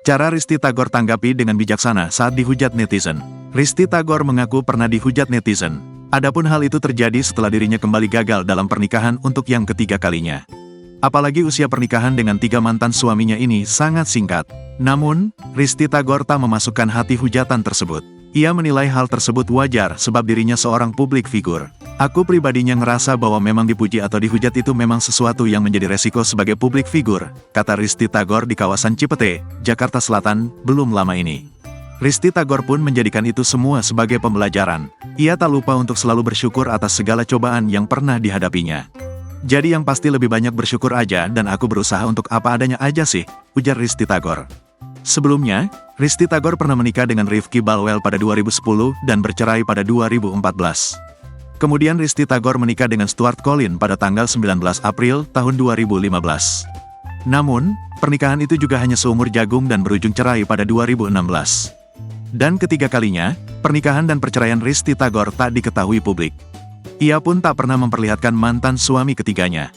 Cara Risty Tagor tanggapi dengan bijaksana saat dihujat netizen. Risty Tagor mengaku pernah dihujat netizen. Adapun hal itu terjadi setelah dirinya kembali gagal dalam pernikahan untuk yang ketiga kalinya. Apalagi usia pernikahan dengan 3 mantan suaminya ini sangat singkat. Namun, Risty Tagor tak memasukkan hati hujatan tersebut. Ia menilai hal tersebut wajar sebab dirinya seorang publik figur. Aku pribadinya ngerasa bahwa memang dipuji atau dihujat itu memang sesuatu yang menjadi resiko sebagai publik figur, kata Risty Tagor di kawasan Cipete, Jakarta Selatan, belum lama ini. Risty Tagor pun menjadikan itu semua sebagai pembelajaran. Ia tak lupa untuk selalu bersyukur atas segala cobaan yang pernah dihadapinya. Jadi yang pasti lebih banyak bersyukur aja dan aku berusaha untuk apa adanya aja sih, ujar Risty Tagor. Sebelumnya, Risty Tagor pernah menikah dengan Rifki Balwell pada 2010 dan bercerai pada 2014. Kemudian Risty Tagor menikah dengan Stuart Collin pada tanggal 19 April tahun 2015. Namun, pernikahan itu juga hanya seumur jagung dan berujung cerai pada 2016. Dan ketiga kalinya, pernikahan dan perceraian Risty Tagor tak diketahui publik. Ia pun tak pernah memperlihatkan mantan suami ketiganya.